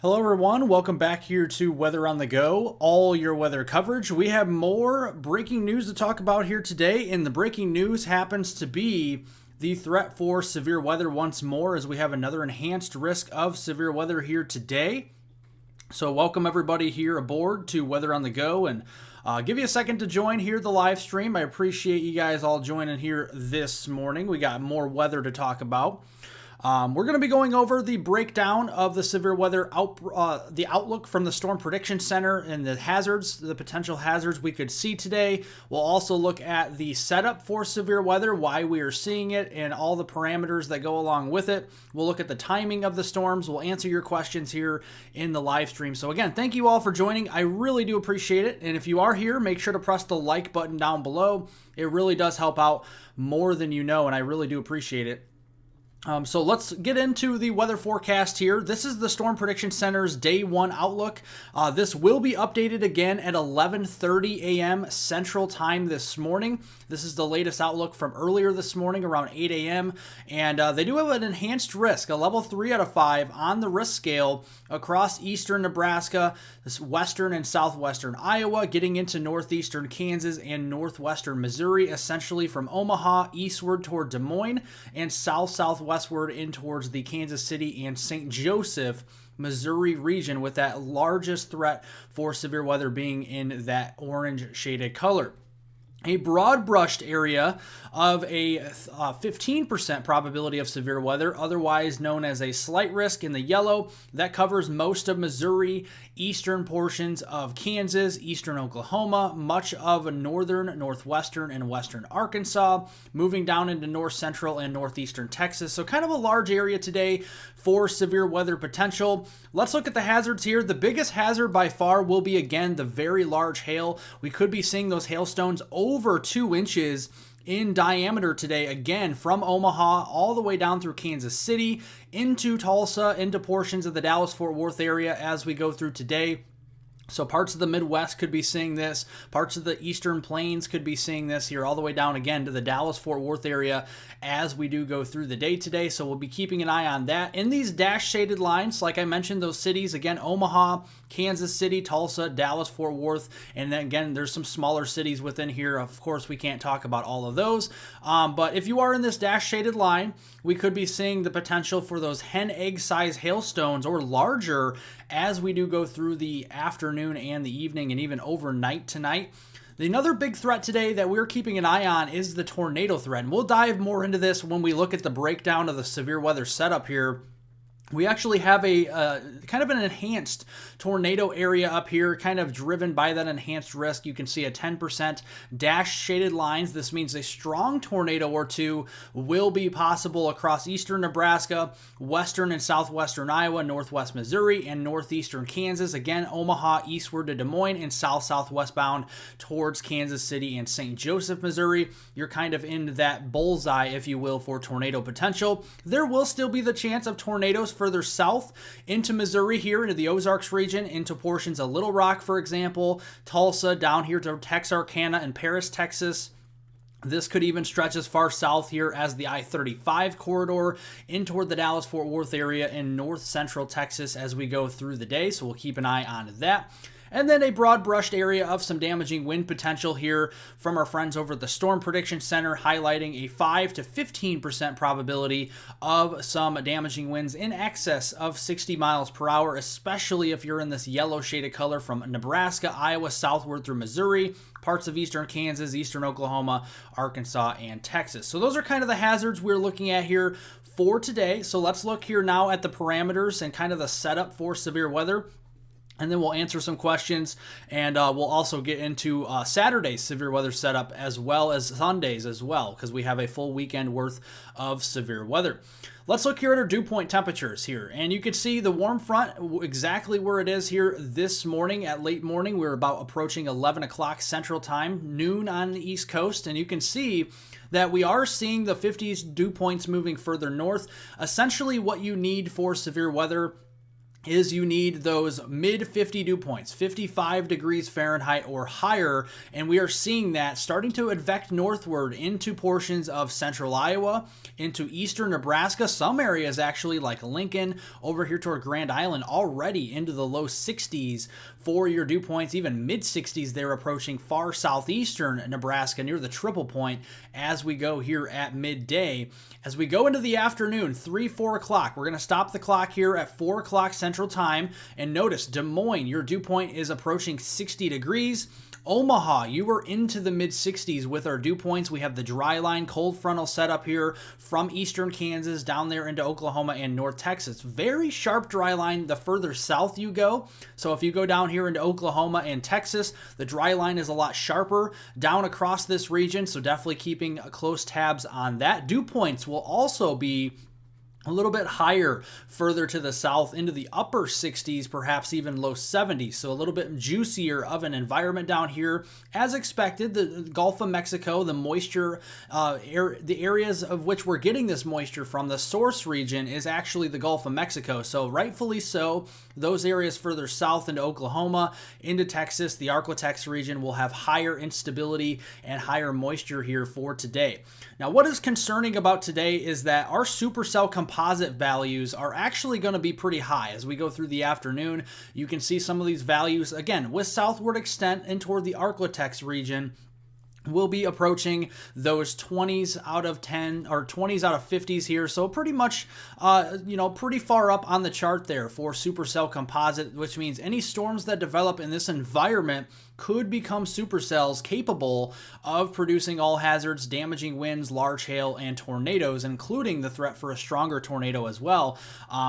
Hello everyone, welcome back here to Weather on the Go, all your weather coverage. We have more breaking news to talk about here today, and the breaking news happens to be the threat for severe weather once more, as we have another enhanced risk of severe weather here today. So welcome everybody here aboard to Weather on the Go, and give you a second to join here the live stream. I appreciate you guys all joining here this morning. We got more weather to talk about. We're going to be going over the breakdown of the severe weather the outlook from the Storm Prediction Center and the hazards, the potential hazards we could see today. We'll also look at the setup for severe weather, why we are seeing it, and all the parameters that go along with it. We'll look at the timing of the storms. We'll answer your questions here in the live stream. So again, thank you all for joining. I really do appreciate it. And if you are here, make sure to press the like button down below. It really does help out more than you know, and I really do appreciate it. So let's get into the weather forecast here. This is the Storm Prediction Center's Day 1 outlook. This will be updated again at 11:30 a.m. Central Time this morning. This is the latest outlook from earlier this morning around 8 a.m. And they do have an enhanced risk, a level 3 out of 5 on the risk scale across eastern Nebraska, western and southwestern Iowa, getting into northeastern Kansas and northwestern Missouri, essentially from Omaha eastward toward Des Moines and southwestward in towards the Kansas City and St. Joseph, Missouri region, with that largest threat for severe weather being in that orange shaded color. A broad brushed area of a 15% probability of severe weather, otherwise known as a slight risk in the yellow. That covers most of Missouri, eastern portions of Kansas, eastern Oklahoma, much of northern, northwestern, and western Arkansas, moving down into north central and northeastern Texas. So kind of a large area today for severe weather potential. Let's look at the hazards here. The biggest hazard by far will be, again, the very large hail. We could be seeing those hailstones over 2 inches in diameter today, again, from Omaha all the way down through Kansas City, into Tulsa, into portions of the Dallas-Fort Worth area as we go through today. So parts of the Midwest could be seeing this. Parts of the Eastern Plains could be seeing this here, all the way down again to the Dallas-Fort Worth area as we do go through the day today. So we'll be keeping an eye on that. In these dash shaded lines, like I mentioned, those cities, again, Omaha, Kansas City, Tulsa, Dallas-Fort Worth, and then again, there's some smaller cities within here. Of course, we can't talk about all of those. But if you are in this dash shaded line, we could be seeing the potential for those hen egg size hailstones or larger as we do go through the afternoon and the evening and even overnight tonight. Another big threat today that we're keeping an eye on is the tornado threat. And we'll dive more into this when we look at the breakdown of the severe weather setup here. We actually have a kind of an enhanced tornado area up here, kind of driven by that enhanced risk. You can see a 10% dash shaded lines. This means a strong tornado or two will be possible across eastern Nebraska, western and southwestern Iowa, northwest Missouri, and northeastern Kansas. Again, Omaha eastward to Des Moines and southwestbound towards Kansas City and St. Joseph, Missouri. You're kind of in that bullseye, if you will, for tornado potential. There will still be the chance of tornadoes further south into Missouri here, into the Ozarks region, into portions of Little Rock, for example, Tulsa, down here to Texarkana and Paris, Texas. This could even stretch as far south here as the I-35 corridor in toward the Dallas-Fort Worth area in north central Texas as we go through the day, so we'll keep an eye on that. And then a broad brushed area of some damaging wind potential here from our friends over at the Storm Prediction Center, highlighting a 5 to 15% probability of some damaging winds in excess of 60 miles per hour, especially if you're in this yellow shaded color from Nebraska, Iowa, southward through Missouri, parts of eastern Kansas, eastern Oklahoma, Arkansas, and Texas. So those are kind of the hazards we're looking at here for today. So let's look here now at the parameters and kind of the setup for severe weather. And then we'll answer some questions, and we'll also get into Saturday's severe weather setup as well as Sundays as well, because we have a full weekend worth of severe weather. Let's look here at our dew point temperatures here, and you can see the warm front exactly where it is here this morning. At late morning, we're about approaching 11 o'clock Central Time, noon on the East Coast, and you can see that we are seeing the 50s dew points moving further north. Essentially what you need for severe weather is you need those mid 50 dew points, 55 degrees Fahrenheit or higher, and we are seeing that starting to advect northward into portions of central Iowa, into eastern Nebraska, some areas actually like Lincoln, over here toward Grand Island, already into the low 60s for your dew points, even mid 60s they're approaching far southeastern Nebraska near the triple point as we go here at midday. As we go into the afternoon, 3-4 o'clock, we're going to stop the clock here at 4 o'clock Central Time, and notice Des Moines, your dew point is approaching 60 degrees. Omaha, you were into the mid 60s with our dew points. We have the dry line cold frontal set up here from eastern Kansas down there into Oklahoma and North Texas. Very sharp dry line the further south you go. So if you go down here into Oklahoma and Texas, the dry line is a lot sharper down across this region. So definitely keeping close tabs on that. Dew points will also be a little bit higher further to the south into the upper 60s, perhaps even low 70s. So a little bit juicier of an environment down here. As expected, the Gulf of Mexico, the moisture, the areas of which we're getting this moisture from, the source region is actually the Gulf of Mexico. So rightfully so, those areas further south into Oklahoma, into Texas, the Arklatex region will have higher instability and higher moisture here for today. Now, what is concerning about today is that our supercell composite values are actually going to be pretty high as we go through the afternoon. You can see some of these values, again, with southward extent and toward the Arklatex region. We'll be approaching those 20s out of 10 or 20s out of 50s here. So pretty much, pretty far up on the chart there for supercell composite, which means any storms that develop in this environment could become supercells capable of producing all hazards, damaging winds, large hail, and tornadoes, including the threat for a stronger tornado as well.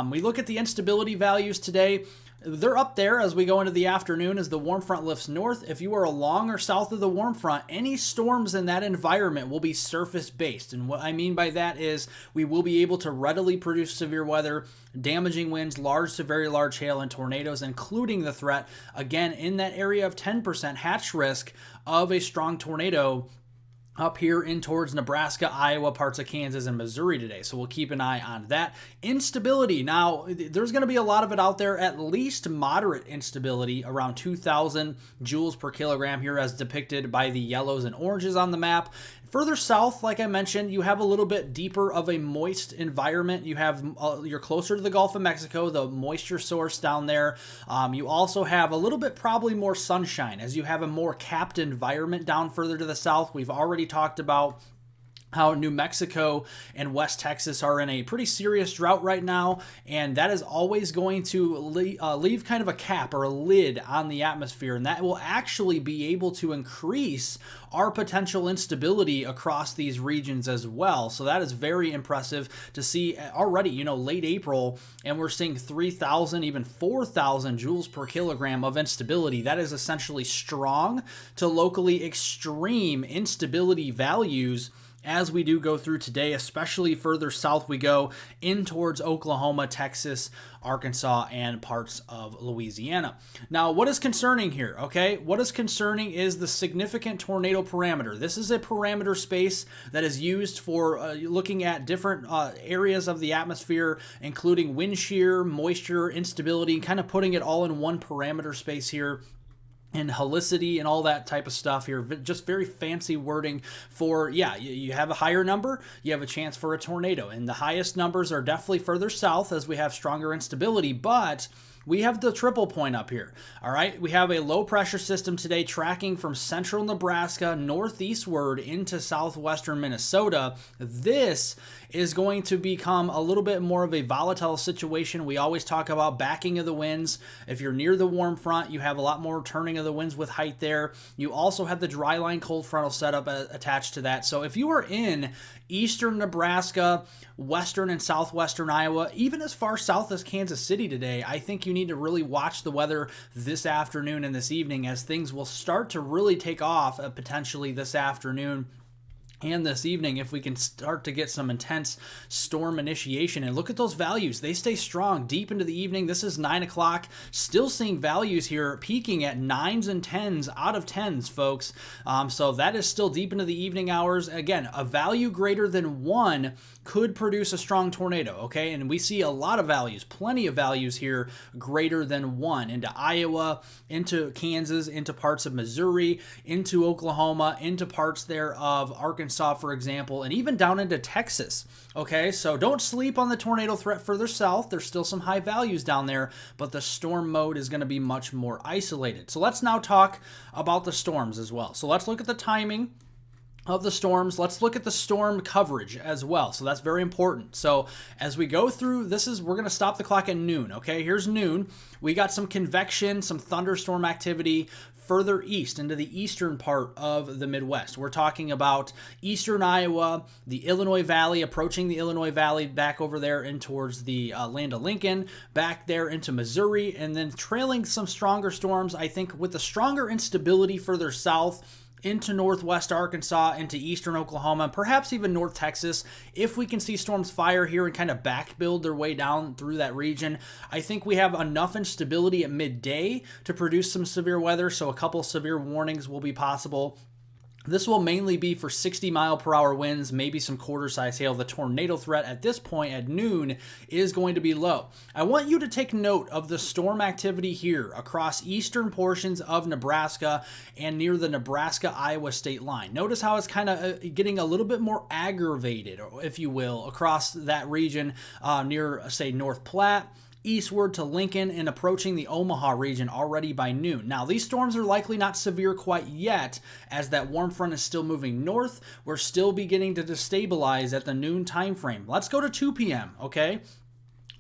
We look at the instability values today. They're up there as we go into the afternoon as the warm front lifts north. If you are along or south of the warm front, any storms in that environment will be surface-based. And what I mean by that is we will be able to readily produce severe weather, damaging winds, large to very large hail, and tornadoes, including the threat, again, in that area of 10% hatch risk of a strong tornado up here in towards Nebraska, Iowa, parts of Kansas, and Missouri today. So we'll keep an eye on that. Instability. Now, there's going to be a lot of it out there, at least moderate instability, around 2,000 joules per kilogram here as depicted by the yellows and oranges on the map. Further south, like I mentioned, you have a little bit deeper of a moist environment. You have you're closer to the Gulf of Mexico, the moisture source down there. You also have a little bit probably more sunshine as you have a more capped environment down further to the south. We've already talked about how New Mexico and West Texas are in a pretty serious drought right now, and that is always going to leave kind of a cap or a lid on the atmosphere, and that will actually be able to increase our potential instability across these regions as well. So that is very impressive to see already, late April, and we're seeing 3,000, even 4,000 joules per kilogram of instability. That is essentially strong to locally extreme instability values as we do go through today, especially further south we go in towards Oklahoma, Texas, Arkansas, and parts of Louisiana. Now, what is concerning here, okay? What is concerning is the significant tornado parameter. This is a parameter space that is used for looking at different areas of the atmosphere, including wind shear, moisture, instability, kind of putting it all in one parameter space here. And helicity and all that type of stuff here. Just very fancy wording for, you have a higher number, you have a chance for a tornado. And the highest numbers are definitely further south as we have stronger instability, but we have the triple point up here. All right, we have a low pressure system today tracking from central Nebraska northeastward into southwestern Minnesota. This is going to become a little bit more of a volatile situation. We always talk about backing of the winds. If you're near the warm front, you have a lot more turning of the winds with height there. You also have the dry line cold frontal setup attached to that. So if you are in eastern Nebraska, western and southwestern Iowa, even as far south as Kansas City today, I think you need to really watch the weather this afternoon and this evening as things will start to really take off potentially this afternoon and this evening if we can start to get some intense storm initiation. And look at those values. They stay strong deep into the evening. This is 9 o'clock. Still seeing values here peaking at 9s and 10s out of 10s, folks. So that is still deep into the evening hours. Again, a value greater than 1 could produce a strong tornado, okay? And we see a lot of values, plenty of values here greater than 1 into Iowa, into Kansas, into parts of Missouri, into Oklahoma, into parts there of Arkansas, for example, and even down into Texas. Okay, so don't sleep on the tornado threat further south. There's still some high values down there, but the storm mode is going to be much more isolated. So let's now talk about the storms as well. So let's look at the timing of the storms. Let's look at the storm coverage as well. So that's very important. So as we go through, we're going to stop the clock at noon. Okay, here's noon. We got some convection, some thunderstorm activity further east into the eastern part of the Midwest. We're talking about eastern Iowa, the Illinois Valley, approaching the Illinois Valley back over there in towards the land of Lincoln, back there into Missouri, and then trailing some stronger storms, I think, with the stronger instability further south into northwest Arkansas, into eastern Oklahoma, perhaps even North Texas. If we can see storms fire here and kind of back build their way down through that region, I think we have enough instability at midday to produce some severe weather, so a couple severe warnings will be possible. This will mainly be for 60-mile-per-hour winds, maybe some quarter-size hail. The tornado threat at this point at noon is going to be low. I want you to take note of the storm activity here across eastern portions of Nebraska and near the Nebraska-Iowa state line. Notice how it's kind of getting a little bit more aggravated, if you will, across that region near, say, North Platte, eastward to Lincoln, and approaching the Omaha region already by noon. Now, these storms are likely not severe quite yet, as that warm front is still moving north. We're still beginning to destabilize at the noon time frame. Let's go to 2 p.m., okay?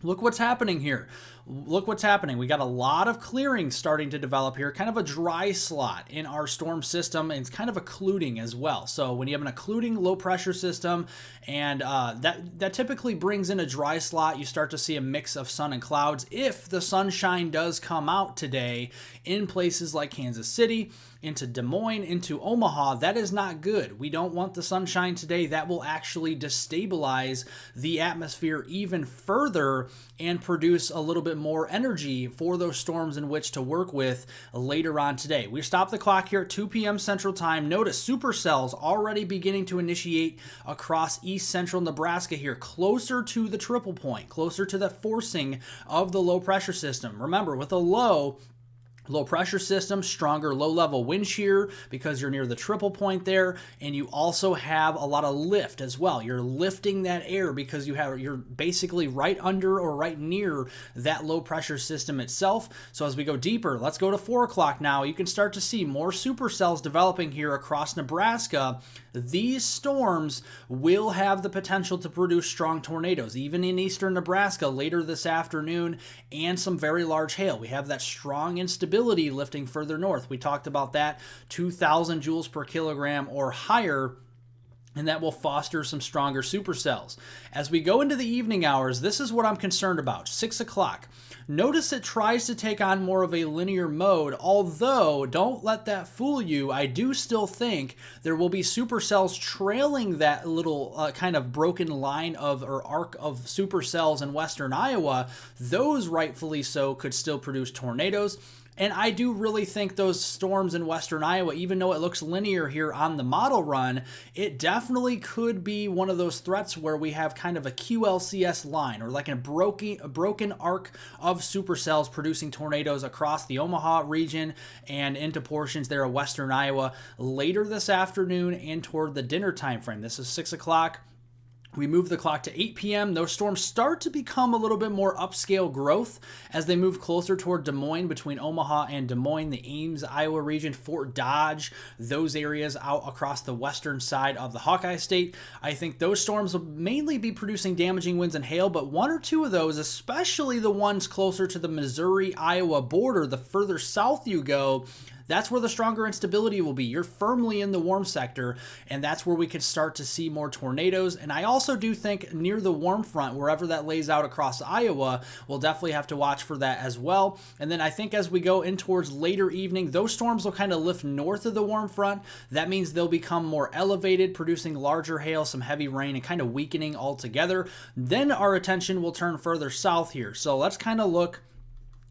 Look what's happening here. Look what's happening. We got a lot of clearing starting to develop here, kind of a dry slot in our storm system, and it's kind of occluding as well. So when you have an occluding low pressure system, and that typically brings in a dry slot, you start to see a mix of sun and clouds. If the sunshine does come out today in places like Kansas City, into Des Moines, into Omaha, that is not good. We don't want the sunshine today. That will actually destabilize the atmosphere even further and produce a little bit more energy for those storms in which to work with later on today. We stop the clock here at 2 p.m. Central Time. Notice supercells already beginning to initiate across east central Nebraska here, closer to the triple point, closer to the forcing of the low pressure system. Remember, with a low pressure system, stronger low-level wind shear because you're near the triple point there, and you also have a lot of lift as well. You're lifting that air because you're basically right under or right near that low pressure system itself. So as we go deeper, let's go to 4 o'clock now. You can start to see more supercells developing here across Nebraska. These storms will have the potential to produce strong tornadoes, even in eastern Nebraska later this afternoon, and some very large hail. We have that strong instability lifting further north. We talked about that, 2,000 joules per kilogram or higher, and that will foster some stronger supercells. As we go into the evening hours, this is what I'm concerned about. 6 o'clock. Notice it tries to take on more of a linear mode, although don't let that fool you. I do still think there will be supercells trailing that little kind of broken line of or arc of supercells in western Iowa. Those, rightfully so, could still produce tornadoes. And I do really think those storms in western Iowa, even though it looks linear here on the model run, it definitely could be one of those threats where we have kind of a QLCS line, or like a broken arc of supercells producing tornadoes across the Omaha region and into portions there of western Iowa later this afternoon and toward the dinner time frame. This is 6 o'clock. We move the clock to 8 p.m. Those storms start to become a little bit more upscale growth as they move closer toward Des Moines, between Omaha and Des Moines, the Ames, Iowa region, Fort Dodge, those areas out across the western side of the Hawkeye State. I think those storms will mainly be producing damaging winds and hail, but one or two of those, especially the ones closer to the Missouri-Iowa border, the further south you go, that's where the stronger instability will be. You're firmly in the warm sector, and that's where we could start to see more tornadoes. And I also do think near the warm front, wherever that lays out across Iowa, we'll definitely have to watch for that as well. And then I think as we go in towards later evening, those storms will kind of lift north of the warm front. That means they'll become more elevated, producing larger hail, some heavy rain, and kind of weakening altogether. Then our attention will turn further south here. So let's kind of look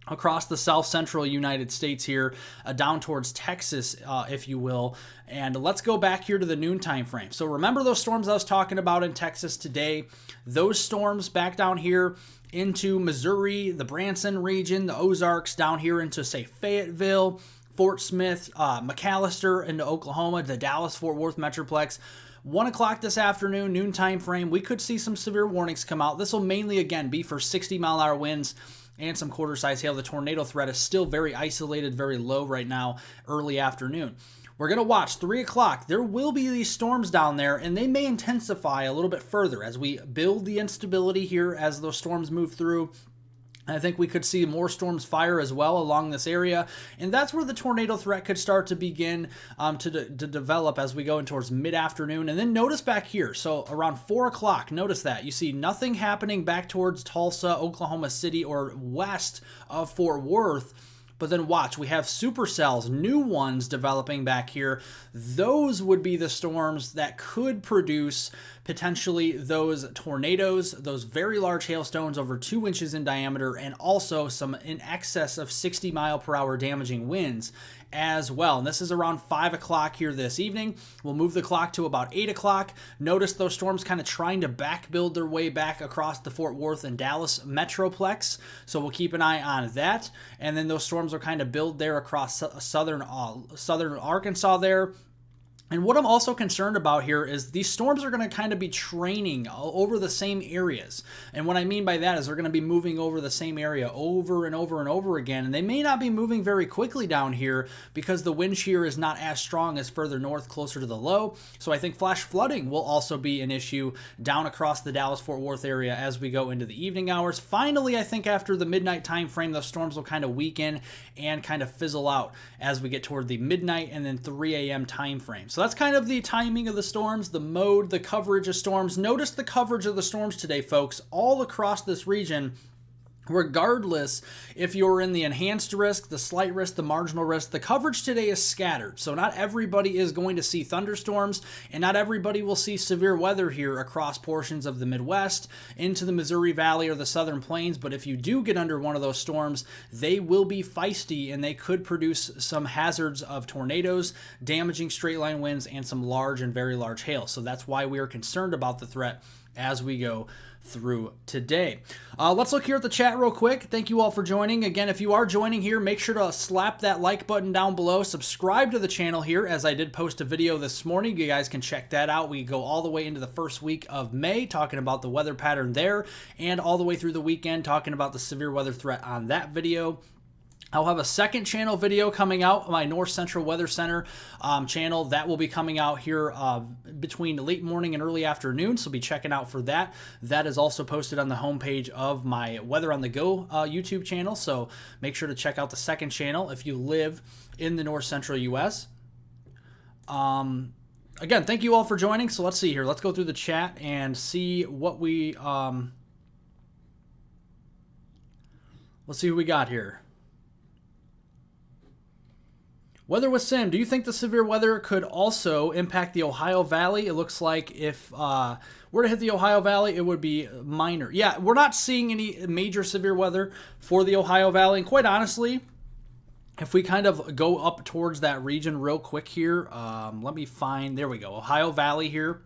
across the south central United States here, down towards Texas, if you will. And let's go back here to the noon time frame. So remember those storms I was talking about in Texas today? Those storms back down here into Missouri, the Branson region, the Ozarks, down here into, say, Fayetteville, Fort Smith, McAllister, into Oklahoma, the Dallas-Fort Worth Metroplex. 1 o'clock this afternoon, noon time frame, we could see some severe warnings come out. This will mainly, again, be for 60-mile-an-hour winds and some quarter-size hail. The tornado threat is still very isolated, very low right now, early afternoon. We're going to watch 3 o'clock. There will be these storms down there, and they may intensify a little bit further as we build the instability here as those storms move through. I think we could see more storms fire as well along this area, and that's where the tornado threat could start to begin to develop as we go in towards mid-afternoon. And then notice back here, so around 4 o'clock, notice that. You see nothing happening back towards Tulsa, Oklahoma City, or west of Fort Worth. But then watch, we have supercells, new ones developing back here. Those would be the storms that could produce potentially those tornadoes, those very large hailstones over 2 inches in diameter, and also some in excess of 60-mile-per-hour damaging winds as well. And this is around 5 o'clock here this evening. We'll move the clock to about 8 o'clock. Notice those storms kind of trying to build their way back across the Fort Worth and Dallas Metroplex. So we'll keep an eye on that. And then those storms will kind of build there across southern Arkansas there. And what I'm also concerned about here is these storms are going to kind of be training over the same areas. And what I mean by that is they're going to be moving over the same area over and over and over again. And they may not be moving very quickly down here because the wind shear is not as strong as further north, closer to the low. So I think flash flooding will also be an issue down across the Dallas-Fort Worth area as we go into the evening hours. Finally, I think after the midnight time frame, the storms will kind of weaken and kind of fizzle out as we get toward the midnight and then 3 a.m. time frame. So that's kind of the timing of the storms, the mode, the coverage of storms. Notice the coverage of the storms today, folks, all across this region. Regardless if you're in the enhanced risk, the slight risk, the marginal risk, the coverage today is scattered. So not everybody is going to see thunderstorms, and not everybody will see severe weather here across portions of the Midwest into the Missouri Valley or the Southern Plains. But if you do get under one of those storms, they will be feisty and they could produce some hazards of tornadoes, damaging straight line winds, and some large and very large hail. So that's why we are concerned about the threat as we go through today. Let's look here at the chat real quick. Thank you all for joining. Again, if you are joining here, make sure to slap that like button down below. Subscribe to the channel here, as I did post a video this morning. You guys can check that out. We go all the way into the first week of May talking about the weather pattern there, and all the way through the weekend talking about the severe weather threat on that video. I'll have a second channel video coming out, my North Central Weather Center channel. That will be coming out here between late morning and early afternoon, so be checking out for that. That is also posted on the homepage of my Weather on the Go YouTube channel, so make sure to check out the second channel if you live in the North Central U.S. Again, thank you all for joining. So let's see here. Let's go through the chat and see what we... let's see who we got here. Weather with Sim, do you think the severe weather could also impact the Ohio Valley? It looks like if were to hit the Ohio Valley, it would be minor. Yeah, we're not seeing any major severe weather for the Ohio Valley. And quite honestly, if we kind of go up towards that region real quick here, let me find, there we go, Ohio Valley here.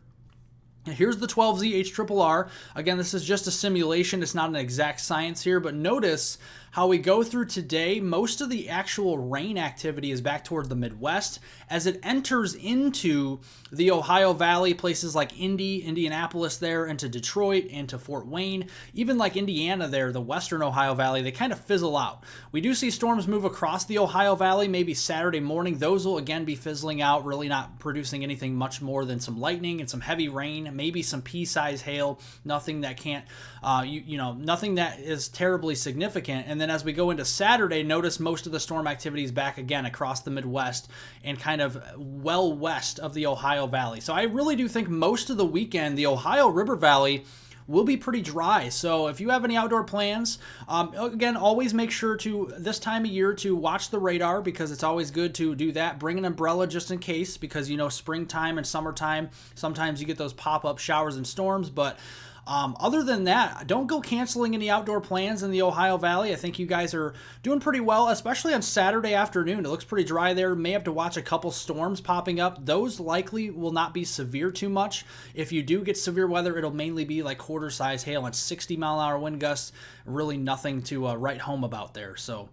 Here's the 12Z HRRR. Again, this is just a simulation. It's not an exact science here, but notice how we go through today. Most of the actual rain activity is back toward the Midwest as it enters into the Ohio Valley, places like Indianapolis there, into Detroit, into Fort Wayne, even like Indiana there, the western Ohio Valley, they kind of fizzle out. We do see storms move across the Ohio Valley, maybe Saturday morning. Those will again be fizzling out, really not producing anything much more than some lightning and some heavy rain, maybe some pea-sized hail, nothing that can't, nothing that is terribly significant. And And then as we go into Saturday, notice most of the storm activity is back again across the Midwest and kind of well west of the Ohio Valley. So I really do think most of the weekend, the Ohio River Valley will be pretty dry. So if you have any outdoor plans, again, always make sure to, this time of year, to watch the radar, because it's always good to do that. Bring an umbrella just in case, because, you know, springtime and summertime, sometimes you get those pop-up showers and storms. But other than that, don't go canceling any outdoor plans in the Ohio Valley. I think you guys are doing pretty well, especially on Saturday afternoon. It looks pretty dry there. May have to watch a couple storms popping up. Those likely will not be severe too much. If you do get severe weather, it'll mainly be like quarter-size hail and 60-mile-an-hour wind gusts. Really nothing to write home about there. So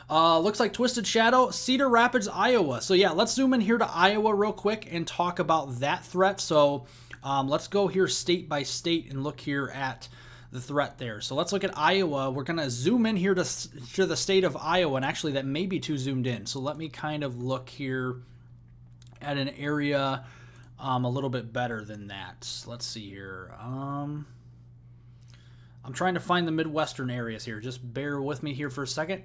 looks like Twisted Shadow, Cedar Rapids, Iowa. So yeah, let's zoom in here to Iowa real quick and talk about that threat. So let's go here state by state and look here at the threat there. So let's look at Iowa. We're going to zoom in here to the state of Iowa, and actually that may be too zoomed in. So let me kind of look here at an area a little bit better than that. Let's see here. I'm trying to find the Midwestern areas here. Just bear with me here for a second.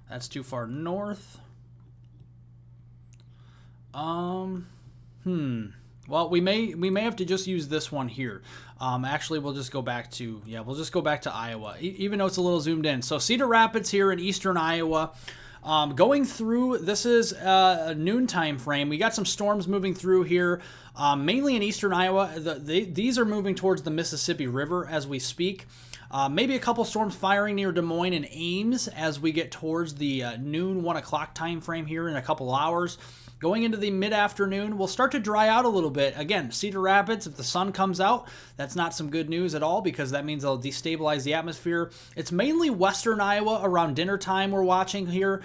That's too far north. Well, we may have to just use this one here. Actually, we'll just go back to, we'll just go back to Iowa, even though it's a little zoomed in. So Cedar Rapids here in eastern Iowa. Going through, this is a noon time frame. We got some storms moving through here, mainly in eastern Iowa. These are moving towards the Mississippi River as we speak. Maybe a couple storms firing near Des Moines and Ames as we get towards the noon, 1 o'clock time frame here in a couple hours. Going into the mid-afternoon, we'll start to dry out a little bit. Again, Cedar Rapids, if the sun comes out, that's not some good news at all, because that means they'll destabilize the atmosphere. It's mainly western Iowa around dinner time we're watching here,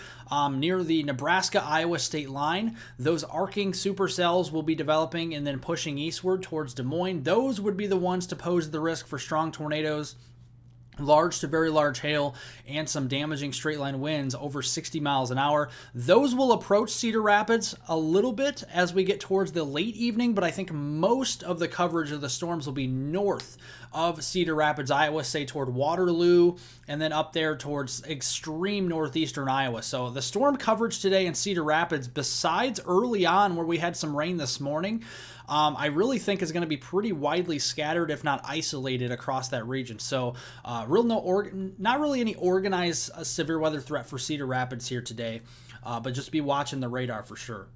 near the Nebraska-Iowa state line. Those arcing supercells will be developing and then pushing eastward towards Des Moines. Those would be the ones to pose the risk for strong tornadoes, large to very large hail, and some damaging straight line winds over 60 miles an hour. Those will approach Cedar Rapids a little bit as we get towards the late evening, but I think most of the coverage of the storms will be north of Cedar Rapids, Iowa, say toward Waterloo, and then up there towards extreme northeastern Iowa. So the storm coverage today in Cedar Rapids, besides early on where we had some rain this morning, I really think is going to be pretty widely scattered, if not isolated, across that region. So not really any organized severe weather threat for Cedar Rapids here today, but just be watching the radar for sure.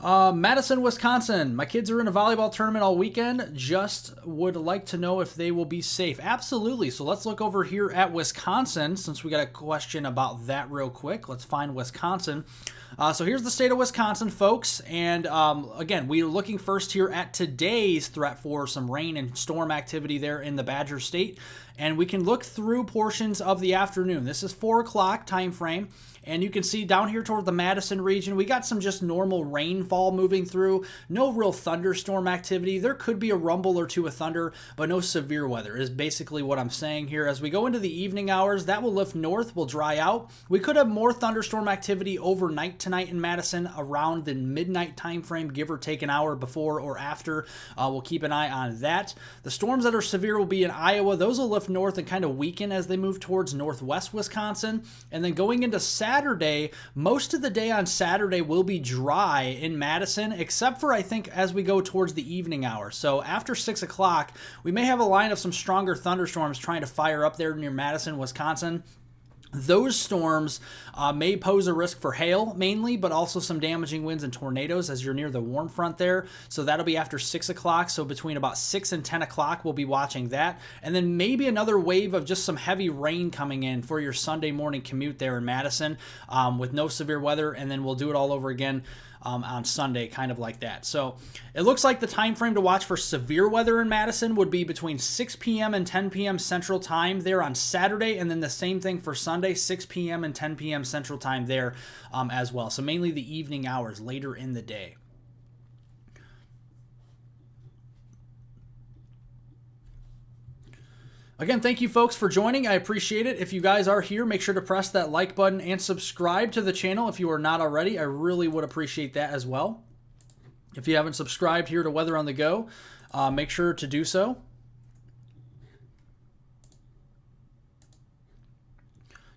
Madison, Wisconsin. My kids are in a volleyball tournament all weekend. Just would like to know if they will be safe. Absolutely. So let's look over here at Wisconsin, since we got a question about that real quick. Let's find Wisconsin. So here's the state of Wisconsin, folks. And again, we are looking first here at today's threat for some rain and storm activity there in the Badger State. And we can look through portions of the afternoon. This is 4 o'clock time frame. And you can see down here toward the Madison region, we got some just normal rainfall moving through. No real thunderstorm activity. There could be a rumble or two of thunder, but no severe weather is basically what I'm saying here. As we go into the evening hours, that will lift north, will dry out. We could have more thunderstorm activity overnight tonight in Madison around the midnight time frame, give or take an hour before or after. We'll keep an eye on that. The storms that are severe will be in Iowa. Those will lift north and kind of weaken as they move towards northwest Wisconsin. And then going into Saturday, most of the day on Saturday will be dry in Madison, except for, I think, as we go towards the evening hour. So after 6 o'clock, we may have a line of some stronger thunderstorms trying to fire up there near Madison, Wisconsin. Those storms may pose a risk for hail mainly, but also some damaging winds and tornadoes as you're near the warm front there. So that'll be after 6 o'clock. So between about 6 and 10 o'clock, we'll be watching that. And then maybe another wave of just some heavy rain coming in for your Sunday morning commute there in Madison with no severe weather. And then we'll do it all over again on Sunday, kind of like that. So it looks like the time frame to watch for severe weather in Madison would be between 6 p.m. and 10 p.m. Central Time there on Saturday, and then the same thing for Sunday, 6 p.m. and 10 p.m. Central Time there as well. So mainly the evening hours later in the day. Again, thank you folks for joining. I appreciate it. If you guys are here, make sure to press that like button and subscribe to the channel if you are not already. I really would appreciate that as well. If you haven't subscribed here to Weather on the Go, make sure to do so.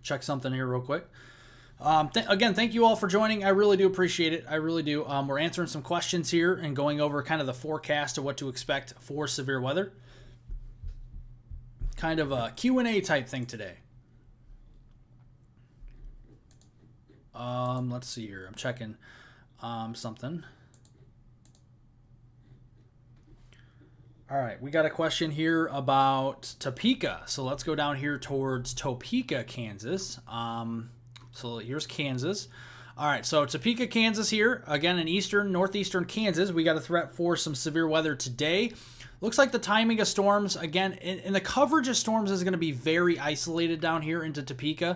check something here real quick. Again, thank you all for joining. I really do appreciate it. I really do. We're answering some questions here and going over kind of the forecast of what to expect for severe weather. Kind of a Q&A type thing today. Let's see here. I'm checking something. All right, we got a question here about Topeka. So let's go down here towards Topeka, Kansas. So here's Kansas. All right, so Topeka, Kansas here. Again, in northeastern Kansas, we got a threat for some severe weather today. Looks like the timing of storms, again, and the coverage of storms is going to be very isolated down here into Topeka.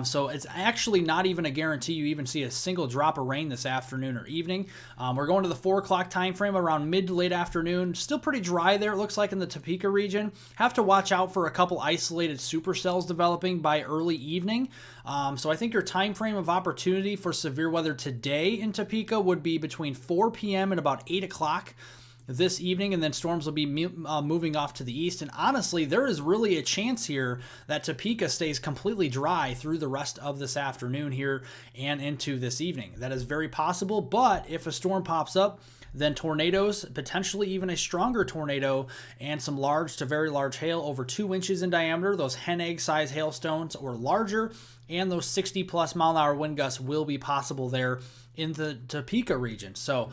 So it's actually not even a guarantee you even see a single drop of rain this afternoon or evening. We're going to the 4 o'clock time frame around mid to late afternoon. Still pretty dry there, it looks like, in the Topeka region. Have to watch out for a couple isolated supercells developing by early evening. So I think your time frame of opportunity for severe weather today in Topeka would be between 4 p.m. and about 8 o'clock. This evening, and then storms will be moving off to the east. And honestly, there is really a chance here that Topeka stays completely dry through the rest of this afternoon here and into this evening. That is very possible, but if a storm pops up, then tornadoes, potentially even a stronger tornado, and some large to very large hail over 2 inches in diameter, those hen egg size hailstones or larger, and those 60+ mile-an-hour wind gusts will be possible there in the Topeka region. So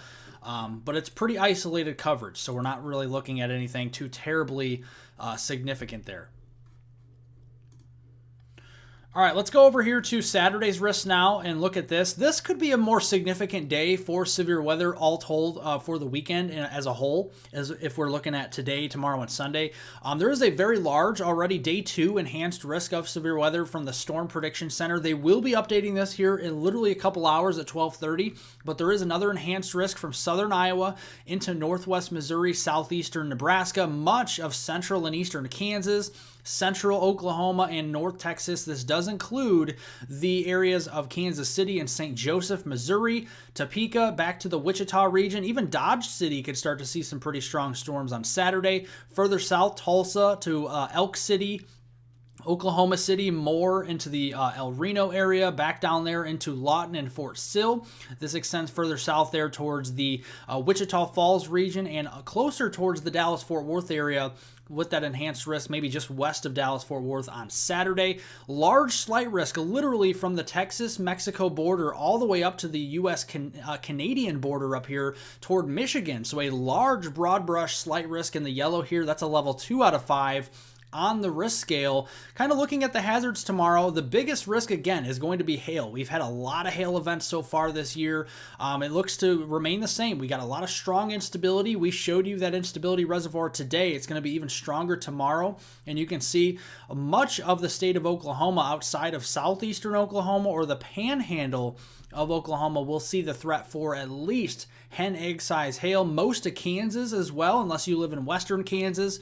but it's pretty isolated coverage, so we're not really looking at anything too terribly significant there. All right, let's go over here to Saturday's risk now and look at this. This could be a more significant day for severe weather, all told, for the weekend as a whole, as if we're looking at today, tomorrow, and Sunday. There is a very large, already day 2 enhanced risk of severe weather from the Storm Prediction Center. They will be updating this here in literally a couple hours at 12:30, but there is another enhanced risk from southern Iowa into northwest Missouri, southeastern Nebraska, much of central and eastern Kansas, central Oklahoma, and North Texas. This does include the areas of Kansas City and St. Joseph, Missouri, Topeka, back to the Wichita region. Even Dodge City could start to see some pretty strong storms on Saturday. Further south, Tulsa to Elk City, Oklahoma City, more into the El Reno area, back down there into Lawton and Fort Sill. This extends further south there towards the Wichita Falls region and closer towards the Dallas-Fort Worth area with that enhanced risk, maybe just west of Dallas-Fort Worth on Saturday. Large slight risk, literally from the Texas-Mexico border all the way up to the U.S.-Canadian border up here toward Michigan. So a large broad brush slight risk in the yellow here. That's a level 2 out of 5. On the risk scale. Kind of looking at the hazards tomorrow, the biggest risk again is going to be hail. We've had a lot of hail events so far this year. It looks to remain the same. We got a lot of strong instability. We showed you that instability reservoir today. It's going to be even stronger tomorrow, and you can see much of the state of Oklahoma outside of southeastern Oklahoma or the panhandle of Oklahoma will see the threat for at least hen egg size hail. Most of Kansas as well, unless you live in western Kansas.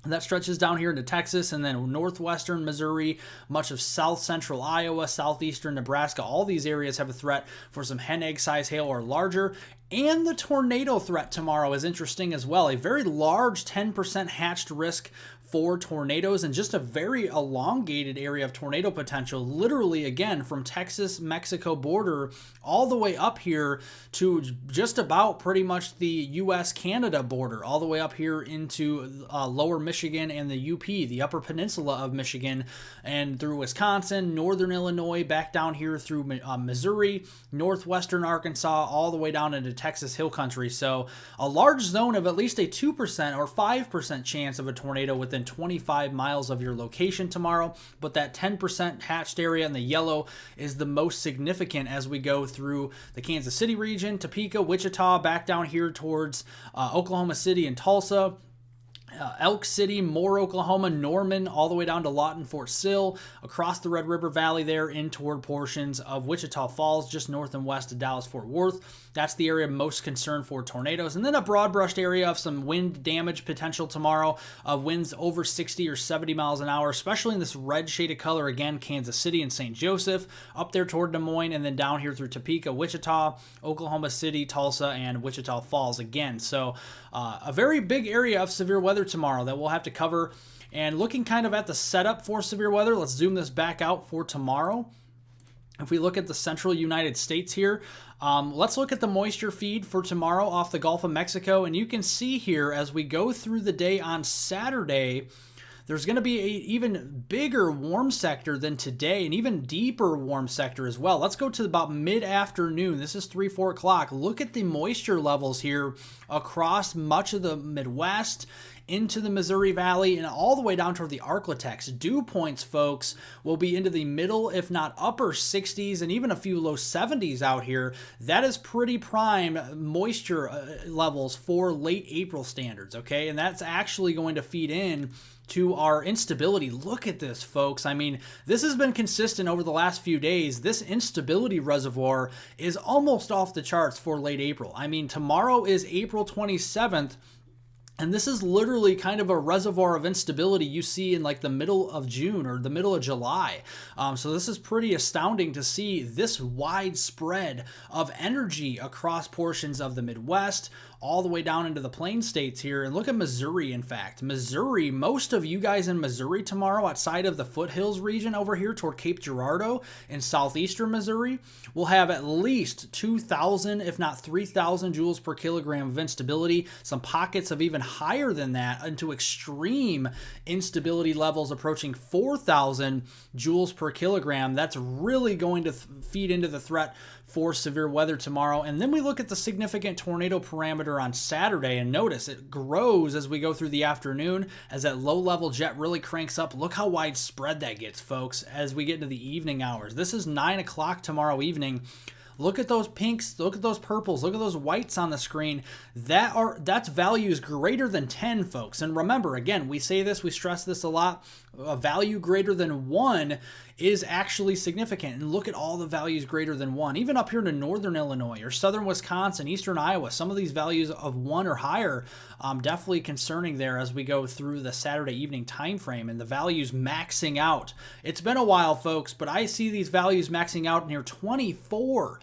That stretches down here into Texas and then northwestern Missouri, much of south central Iowa, southeastern Nebraska. All these areas have a threat for some hen egg size hail or larger. And the tornado threat tomorrow is interesting as well. A very large 10% hatched risk for tornadoes and just a very elongated area of tornado potential, literally again from Texas-Mexico border all the way up here to just about pretty much the U.S.-Canada border, all the way up here into lower Michigan and the UP, the upper peninsula of Michigan, and through Wisconsin, northern Illinois, back down here through Missouri, northwestern Arkansas, all the way down into Texas Hill Country. So a large zone of at least a 2% or 5% chance of a tornado within 25 miles of your location tomorrow, but that 10% hatched area in the yellow is the most significant as we go through the Kansas City region, Topeka, Wichita, back down here towards Oklahoma City and Tulsa, Elk City, Moore, Oklahoma, Norman, all the way down to Lawton, Fort Sill, across the Red River Valley there in toward portions of Wichita Falls, just north and west of Dallas-Fort Worth. That's the area most concerned for tornadoes. And then a broad brushed area of some wind damage potential tomorrow of winds over 60 or 70 miles an hour, especially in this red shaded color, again, Kansas City and St. Joseph, up there toward Des Moines, and then down here through Topeka, Wichita, Oklahoma City, Tulsa, and Wichita Falls again. So a very big area of severe weather tomorrow that we'll have to cover. And looking kind of at the setup for severe weather, let's zoom this back out for tomorrow. If we look at the central United States here, let's look at the moisture feed for tomorrow off the Gulf of Mexico. And you can see here as we go through the day on Saturday, there's going to be an even bigger warm sector than today, an even deeper warm sector as well. Let's go to about mid-afternoon. This is 3, 4 o'clock. Look at the moisture levels here across much of the Midwest, into the Missouri Valley, and all the way down toward the Arklatex. Dew points, folks, will be into the middle, if not upper 60s, and even a few low 70s out here. That is pretty prime moisture levels for late April standards, okay? And that's actually going to feed in to our instability. Look at this, folks. I mean, this has been consistent over the last few days. This instability reservoir is almost off the charts for late April. I mean, tomorrow is April 27th, and this is literally kind of a reservoir of instability you see in like the middle of June or the middle of July. So this is pretty astounding to see this wide spread of energy across portions of the Midwest, all the way down into the plain states here. And look at Missouri, in fact. Missouri, most of you guys in Missouri tomorrow, outside of the foothills region over here toward Cape Girardeau in southeastern Missouri, will have at least 2,000, if not 3,000 joules per kilogram of instability. Some pockets of even higher than that, into extreme instability levels approaching 4,000 joules per kilogram. That's really going to feed into the threat for severe weather tomorrow. And then we look at the significant tornado parameter on Saturday, and notice it grows as we go through the afternoon as that low-level jet really cranks up. Look how widespread that gets, folks, as we get into the evening hours. This is 9 o'clock tomorrow evening. Look at those pinks, look at those purples, look at those whites on the screen. That's values greater than 10, folks. And remember, again, we say this, we stress this a lot, a value greater than 1 is actually significant. And look at all the values greater than 1. Even up here in northern Illinois or southern Wisconsin, eastern Iowa, some of these values of 1 or higher, definitely concerning there as we go through the Saturday evening time frame, and the values maxing out. It's been a while, folks, but I see these values maxing out near 24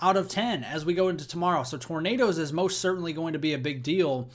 out of 10 as we go into tomorrow. So tornadoes is most certainly going to be a big deal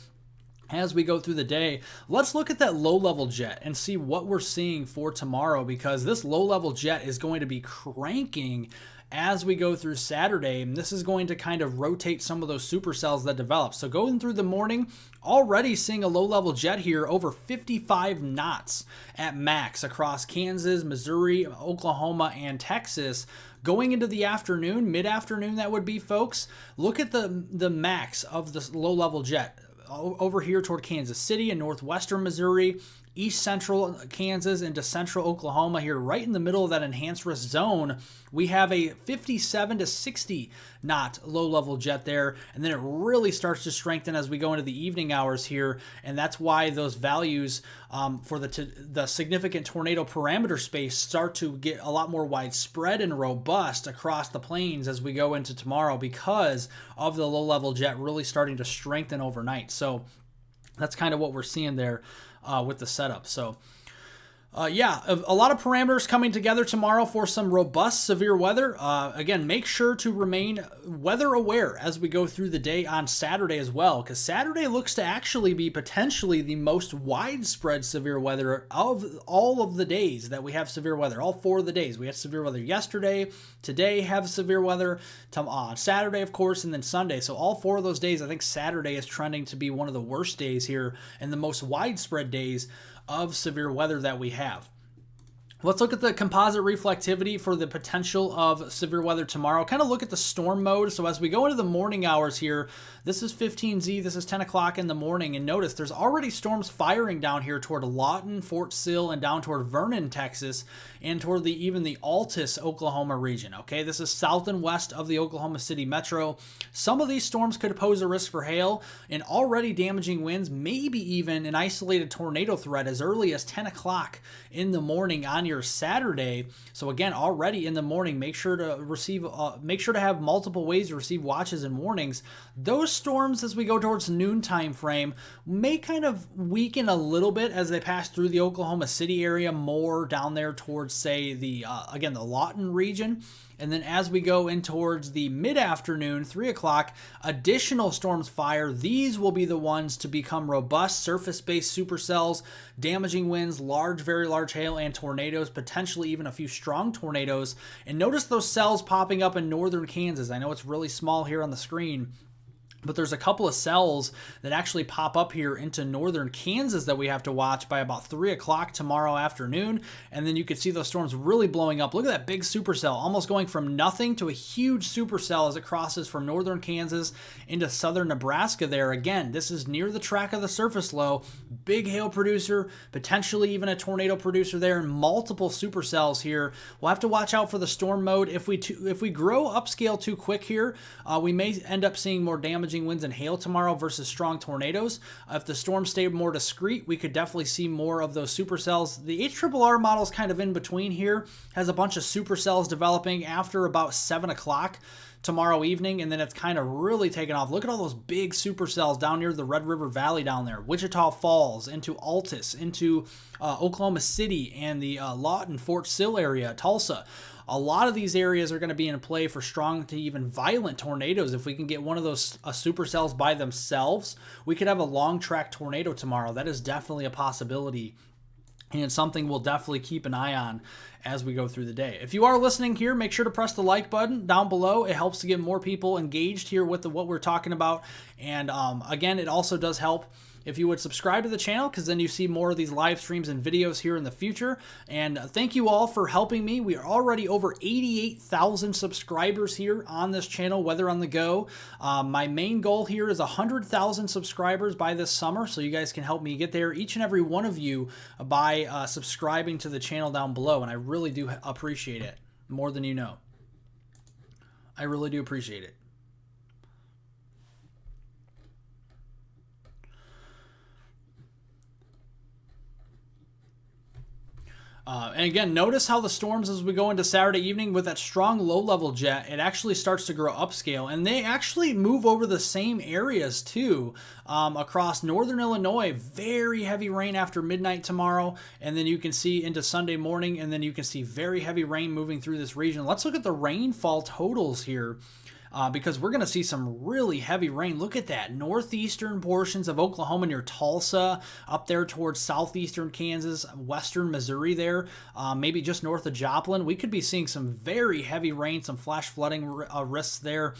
as we go through the day. Let's look at that low-level jet and see what we're seeing for tomorrow, because this low-level jet is going to be cranking as we go through Saturday, and this is going to kind of rotate some of those supercells that develop. So going through the morning, already seeing a low-level jet here over 55 knots at max across Kansas, Missouri, Oklahoma, and Texas. Going into the afternoon, mid-afternoon that would be, folks, look at the max of this low-level jet over here toward Kansas City and northwestern Missouri, east central Kansas into central Oklahoma here, right in the middle of that enhanced risk zone. We have a 57 to 60 knot low-level jet there, and then it really starts to strengthen as we go into the evening hours here, and that's why those values for the significant tornado parameter space start to get a lot more widespread and robust across the plains as we go into tomorrow, because of the low-level jet really starting to strengthen overnight. So that's kind of what we're seeing there with the setup. So yeah, a lot of parameters coming together tomorrow for some robust severe weather. Again, make sure to remain weather aware as we go through the day on Saturday as well, because Saturday looks to actually be potentially the most widespread severe weather of all of the days that we have severe weather. All 4 of the days. We had severe weather yesterday, today have severe weather, on Saturday, of course, and then Sunday. So all 4 of those days, I think Saturday is trending to be one of the worst days here and the most widespread days of severe weather that we have. Let's look at the composite reflectivity for the potential of severe weather tomorrow. Kind of look at the storm mode. So as we go into the morning hours here, this is 15Z, this is 10 o'clock in the morning, and notice there's already storms firing down here toward Lawton, Fort Sill, and down toward Vernon, Texas, and toward even the Altus, Oklahoma region. Okay, this is south and west of the Oklahoma City metro. Some of these storms could pose a risk for hail and already damaging winds, maybe even an isolated tornado threat as early as 10 o'clock in the morning on your Saturday. So again, already in the morning, make sure to have multiple ways to receive watches and warnings. Those storms, as we go towards noon time frame, may kind of weaken a little bit as they pass through the Oklahoma City area, more down there towards, say, the Lawton region. And then as we go in towards the mid-afternoon, 3 o'clock, additional storms fire. These will be the ones to become robust, surface-based supercells, damaging winds, large, very large hail, and tornadoes, potentially even a few strong tornadoes. And notice those cells popping up in northern Kansas. I know it's really small here on the screen, but there's a couple of cells that actually pop up here into northern Kansas that we have to watch by about 3 o'clock tomorrow afternoon. And then you can see those storms really blowing up. Look at that big supercell, almost going from nothing to a huge supercell as it crosses from northern Kansas into southern Nebraska there. Again, this is near the track of the surface low. Big hail producer, potentially even a tornado producer there, and multiple supercells here. We'll have to watch out for the storm mode. If we grow upscale too quick here, we may end up seeing more damaging winds and hail tomorrow versus strong tornadoes. If the storms stay more discreet, we could definitely see more of those supercells. The HRRR model is kind of in between here, has a bunch of supercells developing after about 7 o'clock tomorrow evening, and then it's kind of really taken off. Look at all those big supercells down near the Red River Valley down there, Wichita Falls, into Altus, into Oklahoma City, and the Lawton, Fort Sill area, Tulsa. A lot of these areas are going to be in play for strong to even violent tornadoes. If we can get one of those supercells by themselves, we could have a long track tornado tomorrow. That is definitely a possibility, and it's something we'll definitely keep an eye on as we go through the day. If you are listening here, make sure to press the like button down below. It helps to get more people engaged here with what we're talking about. And again, it also does help if you would subscribe to the channel, because then you see more of these live streams and videos here in the future. And thank you all for helping me. We are already over 88,000 subscribers here on this channel, Weather on the Go. My main goal here is 100,000 subscribers by this summer, so you guys can help me get there, each and every one of you, by subscribing to the channel down below. And I really do appreciate it, more than you know. I really do appreciate it. And again, notice how the storms, as we go into Saturday evening with that strong low-level jet, it actually starts to grow upscale. And they actually move over the same areas, too, across northern Illinois. Very heavy rain after midnight tomorrow. And then you can see into Sunday morning, and then you can see very heavy rain moving through this region. Let's look at the rainfall totals here. Because we're going to see some really heavy rain. Look at that. Northeastern portions of Oklahoma near Tulsa, up there towards southeastern Kansas, western Missouri there, maybe just north of Joplin. We could be seeing some very heavy rain, some flash flooding risks there.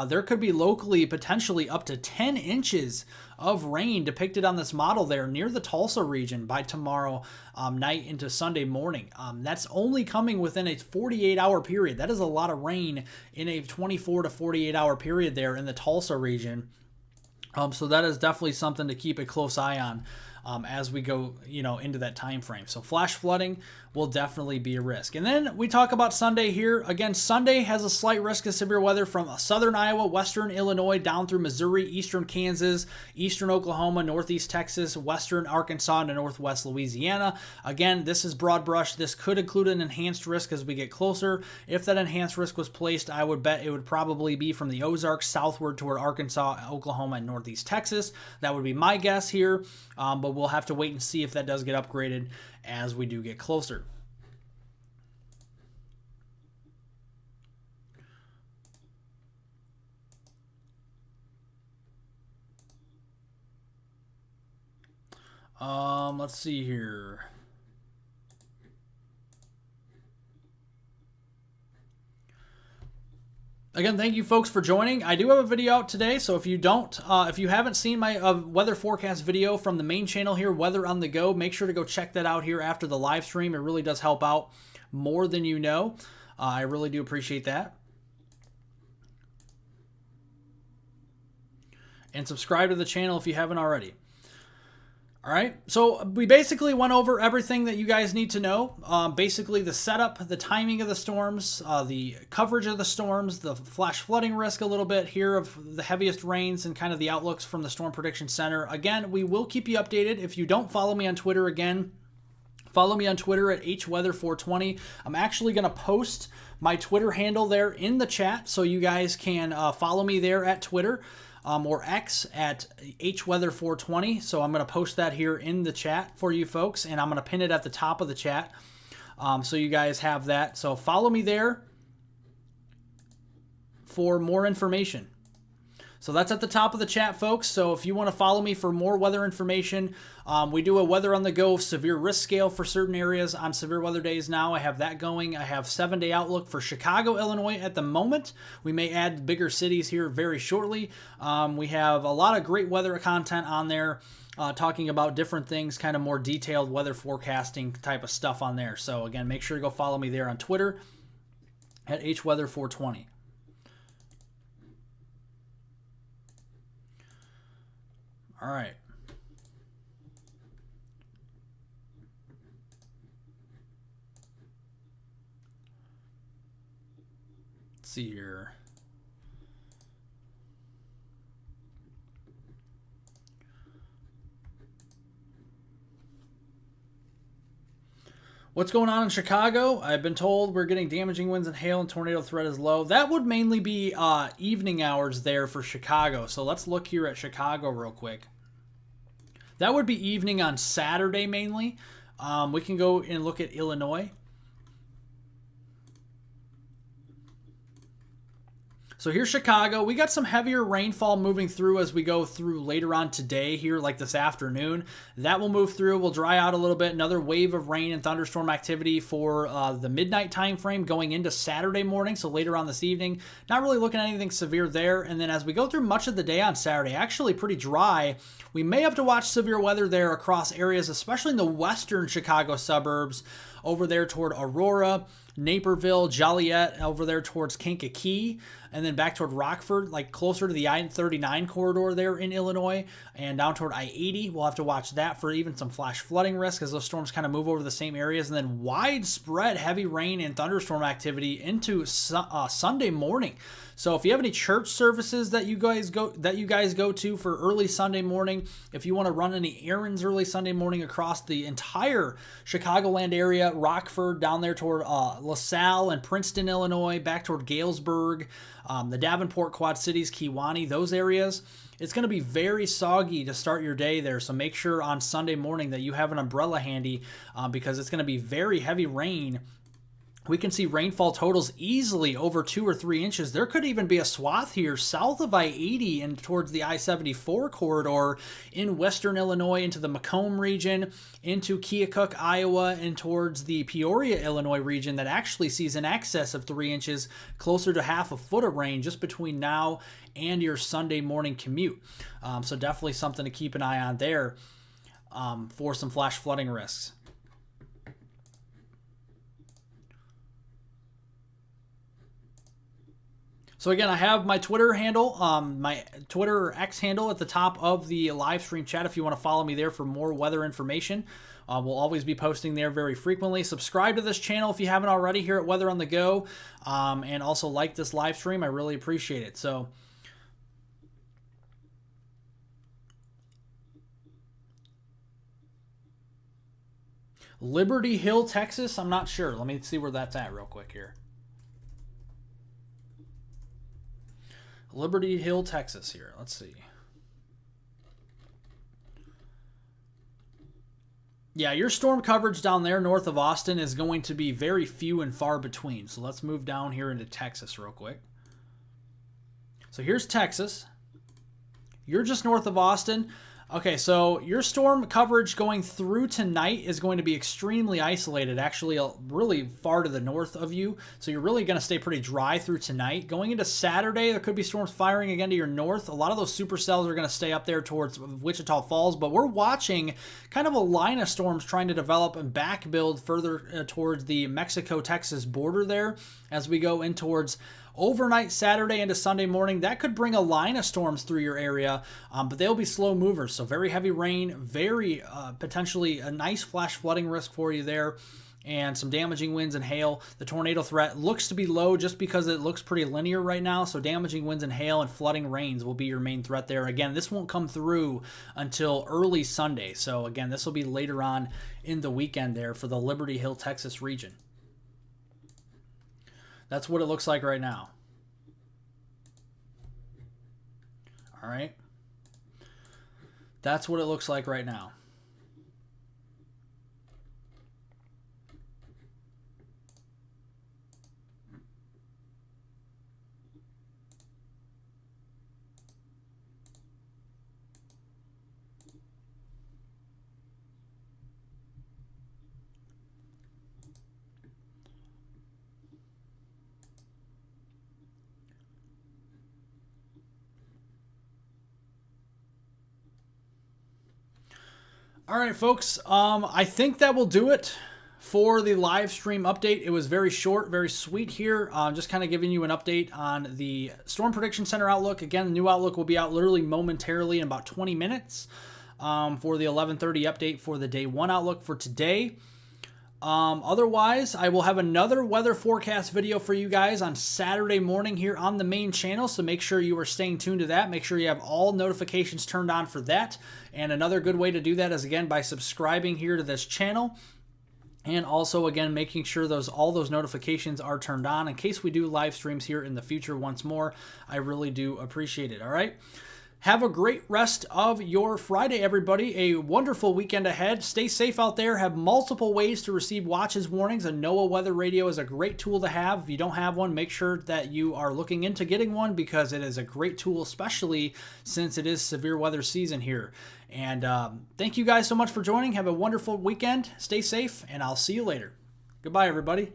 There could be locally potentially up to 10 inches of rain depicted on this model there near the Tulsa region by tomorrow night into Sunday morning. That's only coming within a 48-hour period. That is a lot of rain in a 24 to 48-hour period there in the Tulsa region. So that is definitely something to keep a close eye on as we go, into that time frame. So flash flooding will definitely be a risk. And then we talk about Sunday here. Again, Sunday has a slight risk of severe weather from southern Iowa, western Illinois, down through Missouri, eastern Kansas, eastern Oklahoma, northeast Texas, western Arkansas, and northwest Louisiana. Again, this is broad brush. This could include an enhanced risk as we get closer. If that enhanced risk was placed, I would bet it would probably be from the Ozarks southward toward Arkansas, Oklahoma, and northeast Texas. That would be my guess here, but we'll have to wait and see if that does get upgraded as we do get closer. Let's see here. Again, thank you folks for joining. I do have a video out today, so if you haven't seen my weather forecast video from the main channel here, Weather on the Go, make sure to go check that out here after the live stream. It really does help out more than you know. I really do appreciate that. And subscribe to the channel if you haven't already. All right, so we basically went over everything that you guys need to know. Basically the setup, the timing of the storms, the coverage of the storms, the flash flooding risk a little bit here of the heaviest rains, and kind of the outlooks from the Storm Prediction Center. Again, we will keep you updated. If you don't follow me on Twitter, again, follow me on Twitter at hweather420. I'm actually going to post my Twitter handle there in the chat, so you guys can follow me there at Twitter. Or X at hweather420. So I'm going to post that here in the chat for you folks, and I'm going to pin it at the top of the chat so you guys have that. So follow me there. for more information. So that's at the top of the chat, folks. So if you want to follow me for more weather information, we do a weather on the go severe risk scale for certain areas on severe weather days now. I have that going. I have 7-day outlook for Chicago, Illinois at the moment. We may add bigger cities here very shortly. We have a lot of great weather content on there. Talking about different things, kind of more detailed weather forecasting type of stuff on there. So again, make sure to go follow me there on Twitter at hweather420. All right. Let's see here. What's going on in Chicago? I've been told we're getting damaging winds and hail and tornado threat is low. That would mainly be evening hours there for Chicago. So let's look here at Chicago real quick. That would be evening on Saturday mainly. We can go and look at Illinois. So here's Chicago. We got some heavier rainfall moving through as we go through later on today here, like this afternoon. That will move through. We'll dry out a little bit. Another wave of rain and thunderstorm activity for the midnight time frame going into Saturday morning, so later on this evening. Not really looking at anything severe there. And then as we go through much of the day on Saturday, actually pretty dry. We may have to watch severe weather there across areas, especially in the western Chicago suburbs, over there toward Aurora, Naperville, Joliet, over there towards Kankakee, and then back toward Rockford, like closer to the I-39 corridor there in Illinois, and down toward I-80. We'll have to watch that for even some flash flooding risk as those storms kind of move over the same areas, and then widespread heavy rain and thunderstorm activity into Sunday morning. So if you have any church services that you guys go to for early Sunday morning, if you want to run any errands early Sunday morning across the entire Chicagoland area, Rockford, down there toward LaSalle and Princeton, Illinois, back toward Galesburg, the Davenport, Quad Cities, Kewanee, those areas, it's going to be very soggy to start your day there. So make sure on Sunday morning that you have an umbrella handy because it's going to be very heavy rain. We can see rainfall totals easily over 2 or 3 inches. There could even be a swath here south of I-80 and towards the I-74 corridor in western Illinois into the Macomb region, into Keokuk, Iowa, and towards the Peoria, Illinois region that actually sees an excess of 3 inches, closer to half a foot of rain just between now and your Sunday morning commute. So definitely something to keep an eye on there for some flash flooding risks. So again, I have my Twitter handle, my Twitter X handle at the top of the live stream chat if you want to follow me there for more weather information. We'll always be posting there very frequently. Subscribe to this channel if you haven't already here at Weather on the Go, and also like this live stream. I really appreciate it. So Liberty Hill, Texas, I'm not sure. Let me see where that's at real quick here. Liberty Hill, Texas here. Let's see. Yeah, your storm coverage down there north of Austin is going to be very few and far between. So let's move down here into Texas real quick. So here's Texas. You're just north of Austin. Okay, so your storm coverage going through tonight is going to be extremely isolated, actually really far to the north of you. So you're really going to stay pretty dry through tonight. Going into Saturday, there could be storms firing again to your north. A lot of those supercells are going to stay up there towards Wichita Falls, but we're watching kind of a line of storms trying to develop and back build further towards the Mexico-Texas border there as we go in towards overnight Saturday into Sunday morning. That could bring a line of storms through your area, but they'll be slow movers. So very heavy rain, very potentially a nice flash flooding risk for you there, and some damaging winds and hail. The tornado threat looks to be low just because it looks pretty linear right now. So damaging winds and hail and flooding rains will be your main threat there. Again, this won't come through until early Sunday. So again, this will be later on in the weekend there for the Liberty Hill, Texas region. That's what it looks like right now. All right. That's what it looks like right now. All right, folks. I think that will do it for the live stream update. It was very short, very sweet here. Just kind of giving you an update on the Storm Prediction Center outlook. Again, the new outlook will be out literally momentarily in about 20 minutes for the 11:30 update for the day 1 outlook for today. Otherwise, I will have another weather forecast video for you guys on Saturday morning here on the main channel, so make sure you are staying tuned to that. Make sure you have all notifications turned on for that. And another good way to do that is, again, by subscribing here to this channel. And also, again, making sure all those notifications are turned on in case we do live streams here in the future once more. I really do appreciate it, all right? Have a great rest of your Friday, everybody. A wonderful weekend ahead. Stay safe out there. Have multiple ways to receive watches warnings. A NOAA weather radio is a great tool to have. If you don't have one, make sure that you are looking into getting one because it is a great tool, especially since it is severe weather season here. And thank you guys so much for joining. Have a wonderful weekend. Stay safe, and I'll see you later. Goodbye, everybody.